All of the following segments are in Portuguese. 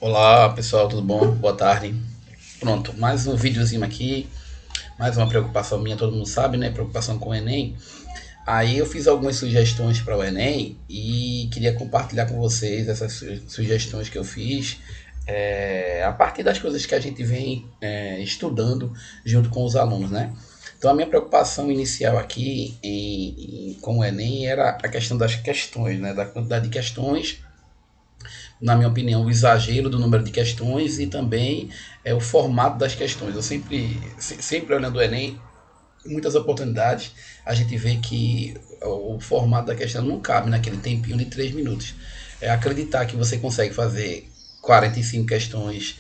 Olá pessoal, tudo bom? Boa tarde. Pronto, mais um videozinho aqui, mais uma preocupação minha, todo mundo sabe, né? Preocupação com o Enem. Aí eu fiz algumas sugestões para o Enem e queria compartilhar com vocês essas sugestões que eu fiz a partir das coisas que a gente vem estudando junto com os alunos, né? Então a minha preocupação inicial aqui com o Enem era a questão das questões, né? Da quantidade de questões, na minha opinião, o exagero do número de questões e também o formato das questões. Eu sempre olhando o Enem, em muitas oportunidades, a gente vê que o formato da questão não cabe naquele tempinho de 3 minutos. Acreditar que você consegue fazer 45 questões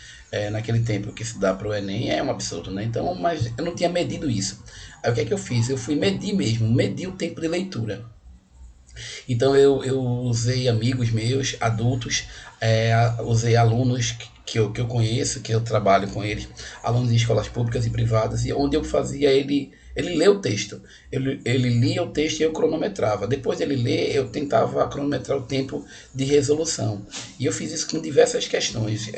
naquele tempo que se dá para o Enem é um absurdo, né? Então, mas eu não tinha medido isso. Aí o que é que eu fiz? Eu fui medir mesmo, medir o tempo de leitura. Então eu usei amigos meus, adultos, usei alunos que eu conheço, que eu trabalho com eles, alunos de escolas públicas e privadas, e onde eu fazia ele ler o texto. Ele lia o texto e eu cronometrava. Depois dele ler, eu tentava cronometrar o tempo de resolução. E eu fiz isso com diversas questões,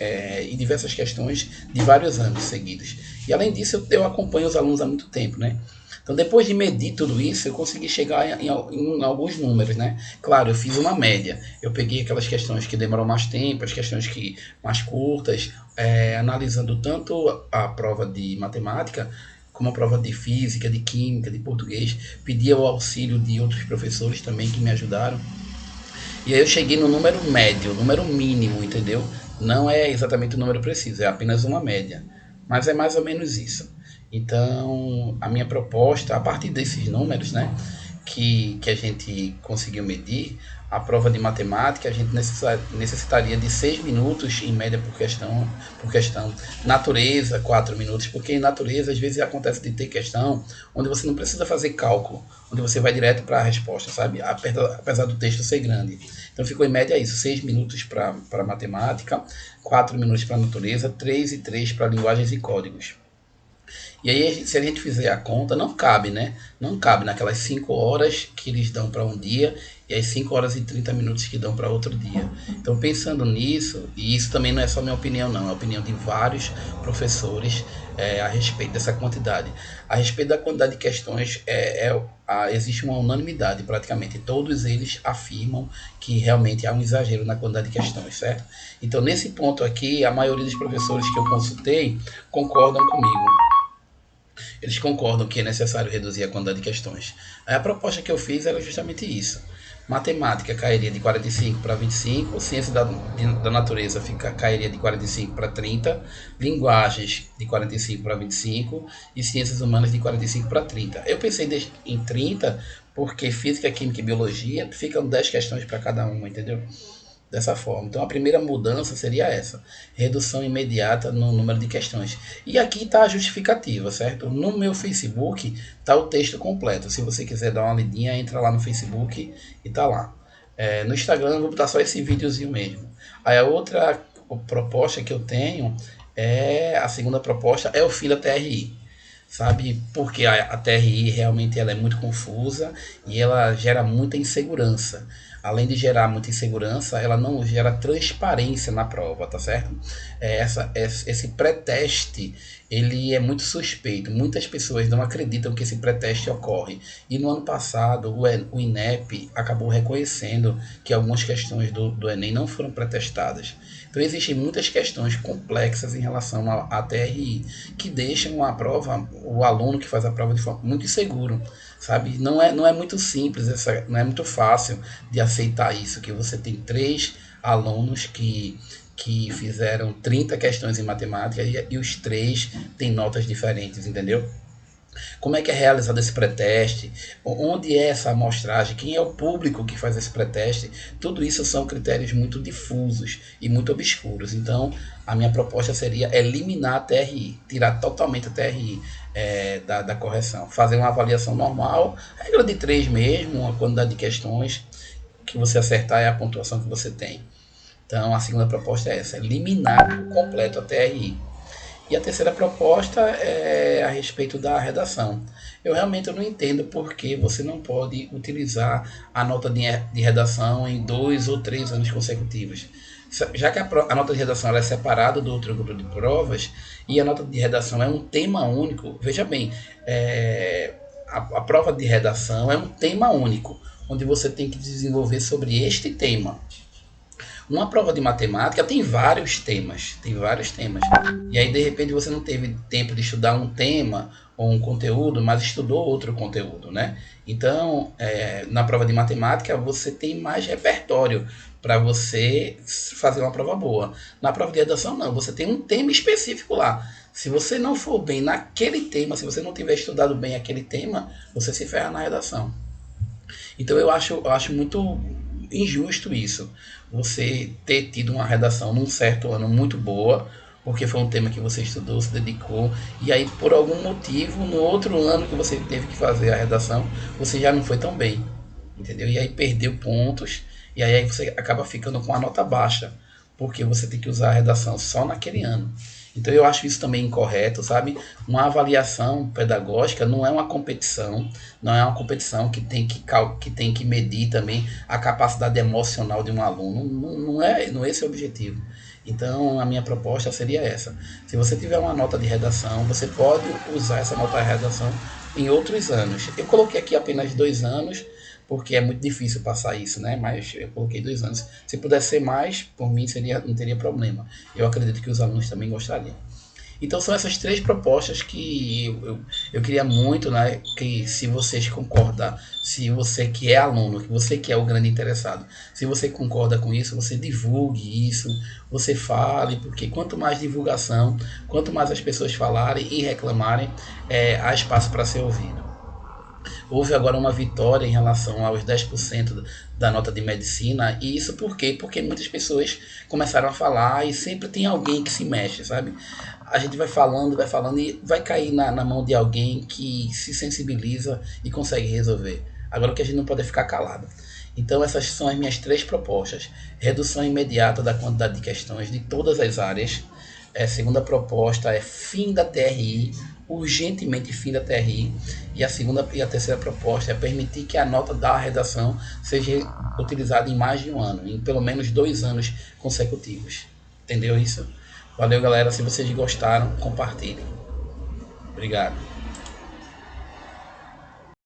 e diversas questões de vários anos seguidos. E além disso, eu acompanho os alunos há muito tempo, né? Então, depois de medir tudo isso, eu consegui chegar em alguns números, né? Claro, eu fiz uma média. Eu peguei aquelas questões que demoram mais tempo, as questões que mais curtas, analisando tanto a prova de matemática como a prova de física, de química, de português. Pedi o auxílio de outros professores também que me ajudaram. E aí eu cheguei no número médio, número mínimo, entendeu? Não é exatamente o número preciso, é apenas uma média. Mas é mais ou menos isso. Então, a minha proposta, a partir desses números, né, que a gente conseguiu medir, a prova de matemática, a gente necessitaria de 6 minutos em média por questão. Natureza, 4 minutos, porque em natureza às vezes acontece de ter questão onde você não precisa fazer cálculo, onde você vai direto para a resposta, sabe? Apesar do texto ser grande. Então ficou em média isso, 6 minutos para matemática, 4 minutos para natureza, 3 e 3 para linguagens e códigos. E aí, se a gente fizer a conta, não cabe, né? Não cabe naquelas 5 horas que eles dão para um dia e as 5 horas e 30 minutos que dão para outro dia. Então, pensando nisso, e isso também não é só minha opinião, não, é a opinião de vários professores a respeito dessa quantidade. A respeito da quantidade de questões, existe uma unanimidade, praticamente. Todos eles afirmam que realmente há um exagero na quantidade de questões, certo? Então, nesse ponto aqui, a maioria dos professores que eu consultei concordam comigo. Eles concordam que é necessário reduzir a quantidade de questões. Aí a proposta que eu fiz era justamente isso. Matemática cairia de 45 para 25, ciência da natureza cairia de 45 para 30, linguagens de 45 para 25 e ciências humanas de 45 para 30. Eu pensei em 30 porque física, química e biologia ficam 10 questões para cada uma, entendeu? Dessa forma. Então a primeira mudança seria essa: redução imediata no número de questões. E aqui está a justificativa, certo? No meu Facebook está o texto completo. Se você quiser dar uma lidinha, entra lá no Facebook e está lá. No Instagram eu vou botar só esse videozinho mesmo. Aí a outra proposta que eu tenho a segunda proposta é o fim da TRI, sabe? Porque a TRI realmente ela é muito confusa e ela gera muita insegurança. Além de gerar muita insegurança, ela não gera transparência na prova, tá certo? Esse pré-teste, ele é muito suspeito. Muitas pessoas não acreditam que esse pré-teste ocorre. E no ano passado, o INEP acabou reconhecendo que algumas questões do Enem não foram pré-testadas. Então existem muitas questões complexas em relação à TRI que deixam a prova, o aluno que faz a prova de forma muito inseguro, sabe? Não é muito simples, não é muito fácil de aceitar isso, que você tem três alunos que fizeram 30 questões em matemática e os três têm notas diferentes, entendeu? Como é que é realizado esse pré-teste, onde é essa amostragem, quem é o público que faz esse pré-teste, tudo isso são critérios muito difusos e muito obscuros. Então, a minha proposta seria eliminar a TRI, tirar totalmente a TRI da correção, fazer uma avaliação normal, regra de 3 mesmo, uma quantidade de questões que você acertar é a pontuação que você tem. Então, a segunda proposta é essa, eliminar por completo a TRI. E a terceira proposta é a respeito da redação. Eu realmente não entendo por que você não pode utilizar a nota de redação em 2 ou 3 anos consecutivos. Já que a nota de redação ela é separada do outro grupo de provas e a nota de redação é um tema único, veja bem, a prova de redação é um tema único, onde você tem que desenvolver sobre este tema. Uma prova de matemática tem vários temas, tem vários temas. E aí, de repente, você não teve tempo de estudar um tema ou um conteúdo, mas estudou outro conteúdo, né? Então, na prova de matemática, você tem mais repertório para você fazer uma prova boa. Na prova de redação, não. Você tem um tema específico lá. Se você não for bem naquele tema, se você não tiver estudado bem aquele tema, você se ferra na redação. Então eu acho muito injusto isso. Você ter tido uma redação num certo ano muito boa, porque foi um tema que você estudou, se dedicou, e aí por algum motivo, no outro ano que você teve que fazer a redação, você já não foi tão bem. Entendeu? E aí perdeu pontos, e aí você acaba ficando com a nota baixa, porque você tem que usar a redação só naquele ano. Então eu acho isso também incorreto, sabe? Uma avaliação pedagógica não é uma competição, não é uma competição que tem que medir também a capacidade emocional de um aluno. Não é esse o objetivo. Então a minha proposta seria essa. Se você tiver uma nota de redação, você pode usar essa nota de redação em outros anos. Eu coloquei aqui apenas 2 anos, porque é muito difícil passar isso, né? Mas eu coloquei 2 anos. Se pudesse ser mais, por mim não teria problema. Eu acredito que os alunos também gostariam. Então são essas 3 propostas que eu queria muito, né? Que se vocês concordam, se você que é aluno, que você que é o grande interessado, se você concorda com isso, você divulgue isso, você fale, porque quanto mais divulgação, quanto mais as pessoas falarem e reclamarem, há espaço para ser ouvido. Houve agora uma vitória em relação aos 10% da nota de medicina, e isso por quê? Porque muitas pessoas começaram a falar e sempre tem alguém que se mexe, sabe? A gente vai falando e vai cair na mão de alguém que se sensibiliza e consegue resolver. Agora o que a gente não pode é ficar calado. Então essas são as minhas 3 propostas. Redução imediata da quantidade de questões de todas as áreas. Segunda proposta é fim da TRI, urgentemente fim da TRI. E a terceira proposta é permitir que a nota da redação seja utilizada em mais de um ano, em pelo menos 2 anos consecutivos. Entendeu isso? Valeu, galera. Se vocês gostaram, compartilhem. Obrigado.